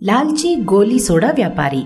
लालची गोली सोडा व्यापारी।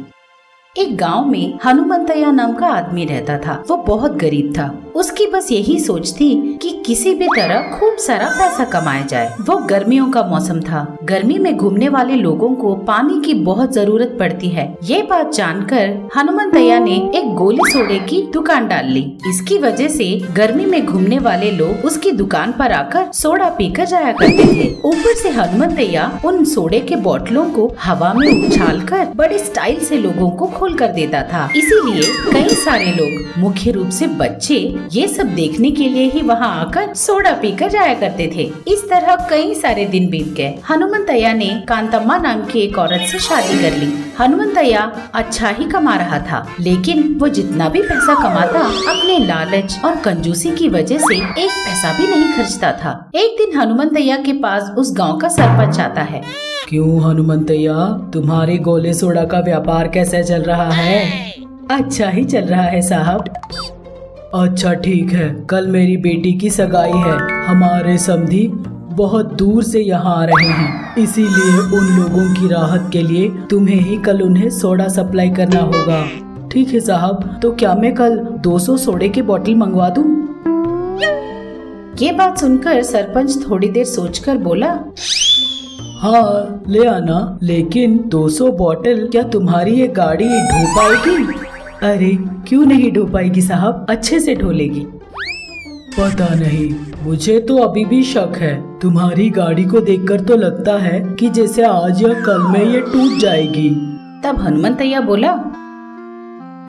एक गांव में हनुमंतैया नाम का आदमी रहता था। वो बहुत गरीब था। उसकी बस यही सोच थी कि किसी भी तरह खूब सारा पैसा कमाया जाए। वो गर्मियों का मौसम था। गर्मी में घूमने वाले लोगों को पानी की बहुत जरूरत पड़ती है। ये बात जानकर हनुमंतैया ने एक गोली सोडे की दुकान डाल ली। इसकी वजह से गर्मी में घूमने वाले लोग उसकी दुकान पर आकर सोडा पीकर जाया करते थे। ऊपर से हनुमंतैया उन सोडे के बोतलों को हवा में उछालकर बड़े स्टाइल से लोगों को खोल कर देता था। इसीलिए कई सारे लोग, मुख्य रूप से बच्चे, ये सब देखने के लिए ही वहाँ आकर सोडा पीकर जाया करते थे। इस तरह कई सारे दिन बीत गए। हनुमंतैया ने कांतम्मा नाम की एक औरत से शादी कर ली। हनुमंतैया अच्छा ही कमा रहा था, लेकिन वो जितना भी पैसा कमाता अपने लालच और कंजूसी की वजह से एक पैसा भी नहीं खर्चता था। एक दिन हनुमंतैया के पास उस गाँव का सरपंच आता है। क्यों हनुमंतैया, तुम्हारे गोले सोडा का व्यापार कैसा चल रहा है? अच्छा ही चल रहा है साहब। अच्छा ठीक है, कल मेरी बेटी की सगाई है। हमारे समधी बहुत दूर से यहाँ आ रहे हैं, इसीलिए उन लोगों की राहत के लिए तुम्हें ही कल उन्हें सोडा सप्लाई करना होगा। ठीक है साहब, तो क्या मैं कल 200 सोडे की बोतल मंगवा दूं? ये बात सुनकर सरपंच थोड़ी देर सोचकर बोला, हाँ ले आना, लेकिन 200 बोतल क्या तुम्हारी ये गाड़ी ढो पाएगी? अरे क्यों नहीं ढो पाएगी साहब, अच्छे से ढो लेगी। पता नहीं, मुझे तो अभी भी शक है। तुम्हारी गाड़ी को देखकर तो लगता है कि जैसे आज या कल में ये टूट जाएगी। तब हनुमंतैया बोला,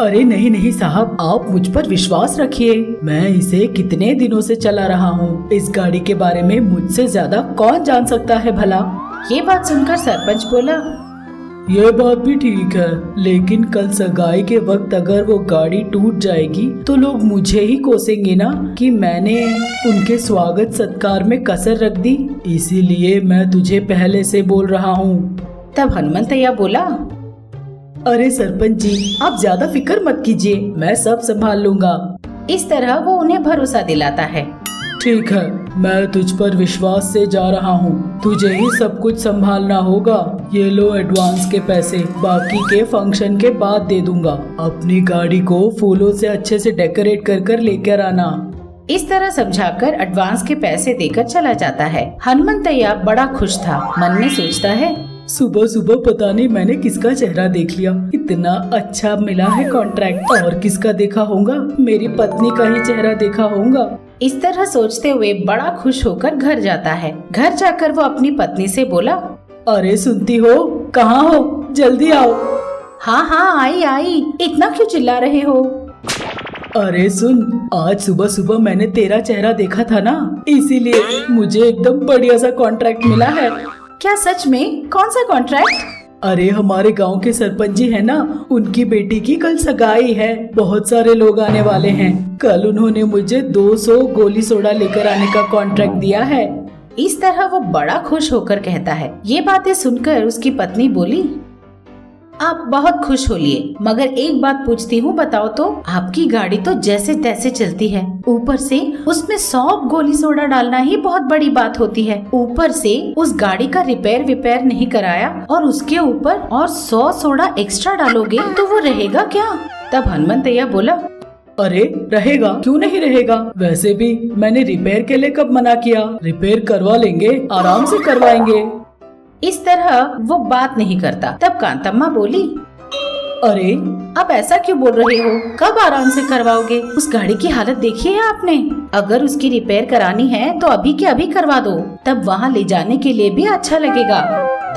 अरे नहीं नहीं साहब, आप मुझ पर विश्वास रखिए। मैं इसे कितने दिनों से चला रहा हूँ। इस गाड़ी के बारे में मुझसे ज्यादा कौन जान सकता है भला। ये बात सुनकर सरपंच बोला, ये बात भी ठीक है, लेकिन कल सगाई के वक्त अगर वो गाड़ी टूट जाएगी तो लोग मुझे ही कोसेंगे ना कि मैंने उनके स्वागत सत्कार में कसर रख दी। इसीलिए मैं तुझे पहले से बोल रहा हूँ। तब हनुमंतैया बोला, अरे सरपंच जी, आप ज्यादा फिक्र मत कीजिए, मैं सब संभाल लूंगा। इस तरह वो उन्हें भरोसा दिलाता है। ठीक है, मैं तुझ पर विश्वास से जा रहा हूँ। तुझे ही सब कुछ संभालना होगा। ये लो एडवांस के पैसे, बाकी के फंक्शन के बाद दे दूंगा। अपनी गाड़ी को फूलों से अच्छे से डेकोरेट कर कर लेकर आना। इस तरह समझाकर एडवांस के पैसे देकर चला जाता है। हनुमंतैया बड़ा खुश था। मन में सोचता है, सुबह सुबह पता नहीं मैंने किसका चेहरा देख लिया। इतना अच्छा मिला है कॉन्ट्रैक्ट। और किसका देखा होगा? मेरी पत्नी का ही चेहरा देखा होगा। इस तरह सोचते हुए बड़ा खुश होकर घर जाता है। घर जाकर वो अपनी पत्नी से बोला, अरे सुनती हो, कहाँ हो? जल्दी आओ। हाँ हाँ आई आई, इतना क्यों चिल्ला रहे हो? अरे सुन, आज सुबह सुबह मैंने तेरा चेहरा देखा था ना, इसीलिए मुझे एकदम बढ़िया सा कॉन्ट्रैक्ट मिला है। क्या सच में? कौन सा कॉन्ट्रैक्ट? अरे हमारे गांव के सरपंच जी है ना, उनकी बेटी की कल सगाई है। बहुत सारे लोग आने वाले हैं। कल उन्होंने मुझे 200 गोली सोडा लेकर आने का कॉन्ट्रैक्ट दिया है। इस तरह वो बड़ा खुश होकर कहता है। ये बातें सुनकर उसकी पत्नी बोली, आप बहुत खुश होलिए, मगर एक बात पूछती हूँ, बताओ तो, आपकी गाड़ी तो जैसे तैसे चलती है, ऊपर से उसमें 100 गोली सोडा डालना ही बहुत बड़ी बात होती है। ऊपर से उस गाड़ी का रिपेयर नहीं कराया और उसके ऊपर और 100 सोडा एक्स्ट्रा डालोगे तो वो रहेगा क्या? तब हनुमंतैया बोला, अरे रहेगा, क्यों नहीं रहेगा। वैसे भी मैंने रिपेयर के लिए कब मना किया? रिपेयर करवा लेंगे, आराम से करवाएंगे। इस तरह वो बात नहीं करता। तब कांतम्मा बोली, अरे अब ऐसा क्यों बोल रहे हो? कब आराम से करवाओगे? उस गाड़ी की हालत देखी है आपने? अगर उसकी रिपेयर करानी है तो अभी के अभी करवा दो, तब वहाँ ले जाने के लिए भी अच्छा लगेगा।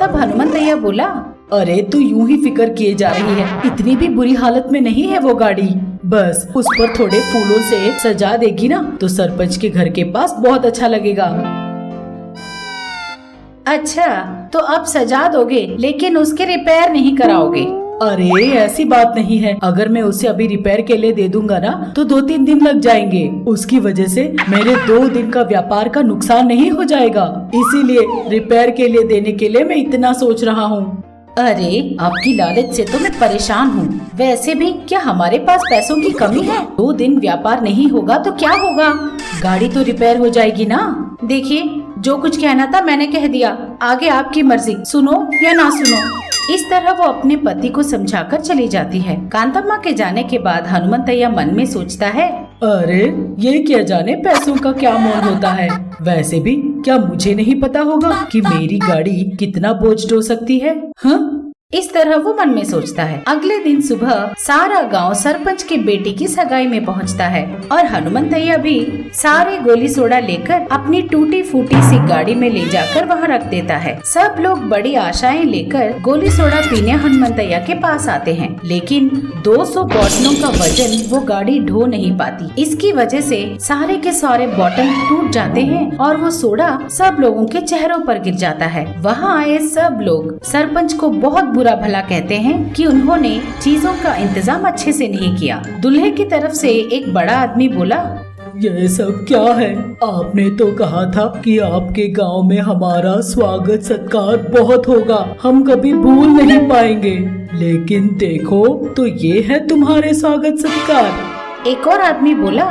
तब हनुमंतैया बोला, अरे तू यूं ही फिक्र किए जा रही है, इतनी भी बुरी हालत में नहीं है वो गाड़ी। बस उस पर थोड़े फूलों से सजा देगी ना तो सरपंच के घर के पास बहुत अच्छा लगेगा। अच्छा, तो अब सजा दोगे लेकिन उसके रिपेयर नहीं कराओगे? अरे ऐसी बात नहीं है। अगर मैं उसे अभी रिपेयर के लिए दे दूंगा ना तो 2-3 दिन लग जाएंगे। उसकी वजह से मेरे 2 दिन का व्यापार का नुकसान नहीं हो जाएगा। इसीलिए रिपेयर के लिए देने के लिए मैं इतना सोच रहा हूँ। अरे आपकी लालच से तो मैं परेशान हूँ। वैसे भी क्या हमारे पास पैसों की कमी है? 2 दिन व्यापार नहीं होगा तो क्या होगा? गाड़ी तो रिपेयर हो जाएगी ना। देखिए, जो कुछ कहना था मैंने कह दिया, आगे आपकी मर्जी, सुनो या ना सुनो। इस तरह वो अपने पति को समझाकर चली जाती है। कांतम्मा के जाने के बाद हनुमंतैया मन में सोचता है, अरे ये क्या जाने पैसों का क्या मोल होता है। वैसे भी क्या मुझे नहीं पता होगा कि मेरी गाड़ी कितना बोझ ढो सकती है। हाँ, इस तरह वो मन में सोचता है। अगले दिन सुबह सारा गांव सरपंच की बेटी की सगाई में पहुंचता है और हनुमंतैया भी सारे गोली सोडा लेकर अपनी टूटी फूटी सी गाड़ी में ले जाकर वहां रख देता है। सब लोग बड़ी आशाएं लेकर गोली सोडा पीने हनुमंतैया के पास आते हैं, लेकिन 200 बोतलों का वजन वो गाड़ी ढो नहीं पाती। इसकी वजह से सारे के सारे बोतल टूट जाते हैं और वो सोडा सब लोगों के चेहरों पर गिर जाता है। वहाँ आए सब लोग सरपंच को बहुत बुरा भला कहते हैं कि उन्होंने चीजों का इंतजाम अच्छे से नहीं किया। दूल्हे की तरफ से एक बड़ा आदमी बोला, ये सब क्या है? आपने तो कहा था कि आपके गांव में हमारा स्वागत सत्कार बहुत होगा, हम कभी भूल नहीं पाएंगे। लेकिन देखो तो ये है तुम्हारे स्वागत सत्कार। एक और आदमी बोला,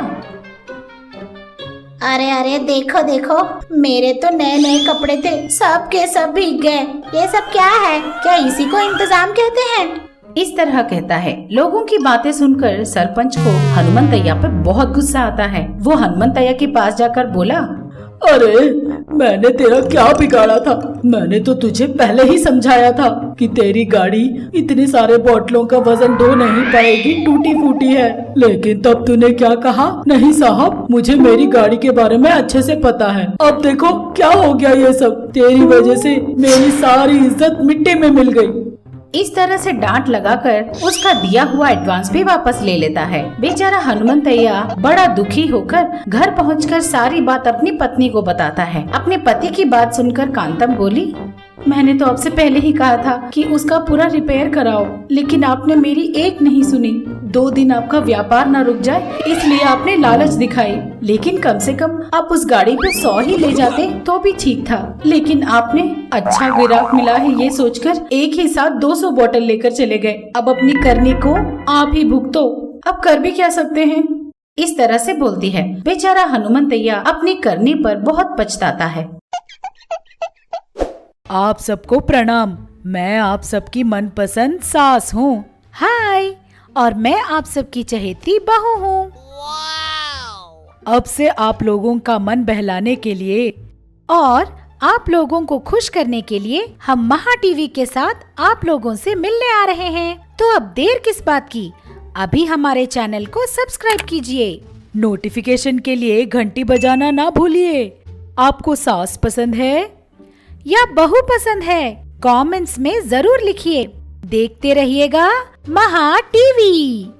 अरे अरे देखो देखो, मेरे तो नए नए कपड़े थे, सब के सब भीग गए। ये सब क्या है? क्या इसी को इंतजाम कहते हैं? इस तरह कहता है। लोगों की बातें सुनकर सरपंच को हनुमंतैया पर बहुत गुस्सा आता है। वो हनुमंतैया के पास जाकर बोला, अरे मैंने तेरा क्या बिगाड़ा था? मैंने तो तुझे पहले ही समझाया था कि तेरी गाड़ी इतने सारे बोतलों का वजन ढो नहीं पाएगी, टूटी फूटी है। लेकिन तब तूने क्या कहा? नहीं साहब, मुझे मेरी गाड़ी के बारे में अच्छे से पता है। अब देखो क्या हो गया ये सब। तेरी वजह से मेरी सारी इज्जत मिट्टी में मिल गई। इस तरह से डांट लगाकर उसका दिया हुआ एडवांस भी वापस ले लेता है। बेचारा हनुमंतैया बड़ा दुखी होकर घर पहुंचकर सारी बात अपनी पत्नी को बताता है। अपने पति की बात सुनकर कांतम बोली, मैंने तो आपसे पहले ही कहा था कि उसका पूरा रिपेयर कराओ, लेकिन आपने मेरी एक नहीं सुनी। 2 दिन आपका व्यापार न रुक जाए इसलिए आपने लालच दिखाई, लेकिन कम से कम आप उस गाड़ी पे 100 ही ले जाते तो भी ठीक था। लेकिन आपने अच्छा ग्राहक मिला है ये सोचकर एक ही साथ 200 बोतल लेकर चले गए। अब अपनी करनी को आप ही भुगतो, अब कर भी क्या सकते हैं। इस तरह से बोलती है। बेचारा हनुमंतैया अपनी करनी पर बहुत पछताता है। आप सबको प्रणाम। मैं आप सबकी मनपसंद सास हूँ। हाय, और मैं आप सबकी चहेती बहू हूँ। अब से आप लोगों का मन बहलाने के लिए और आप लोगों को खुश करने के लिए हम महा टीवी के साथ आप लोगों से मिलने आ रहे हैं। तो अब देर किस बात की, अभी हमारे चैनल को सब्सक्राइब कीजिए। नोटिफिकेशन के लिए घंटी बजाना ना भूलिए। आपको सास पसंद है या बहू पसंद है? कमेंट्स में जरूर लिखिए। देखते रहिएगा महा टीवी।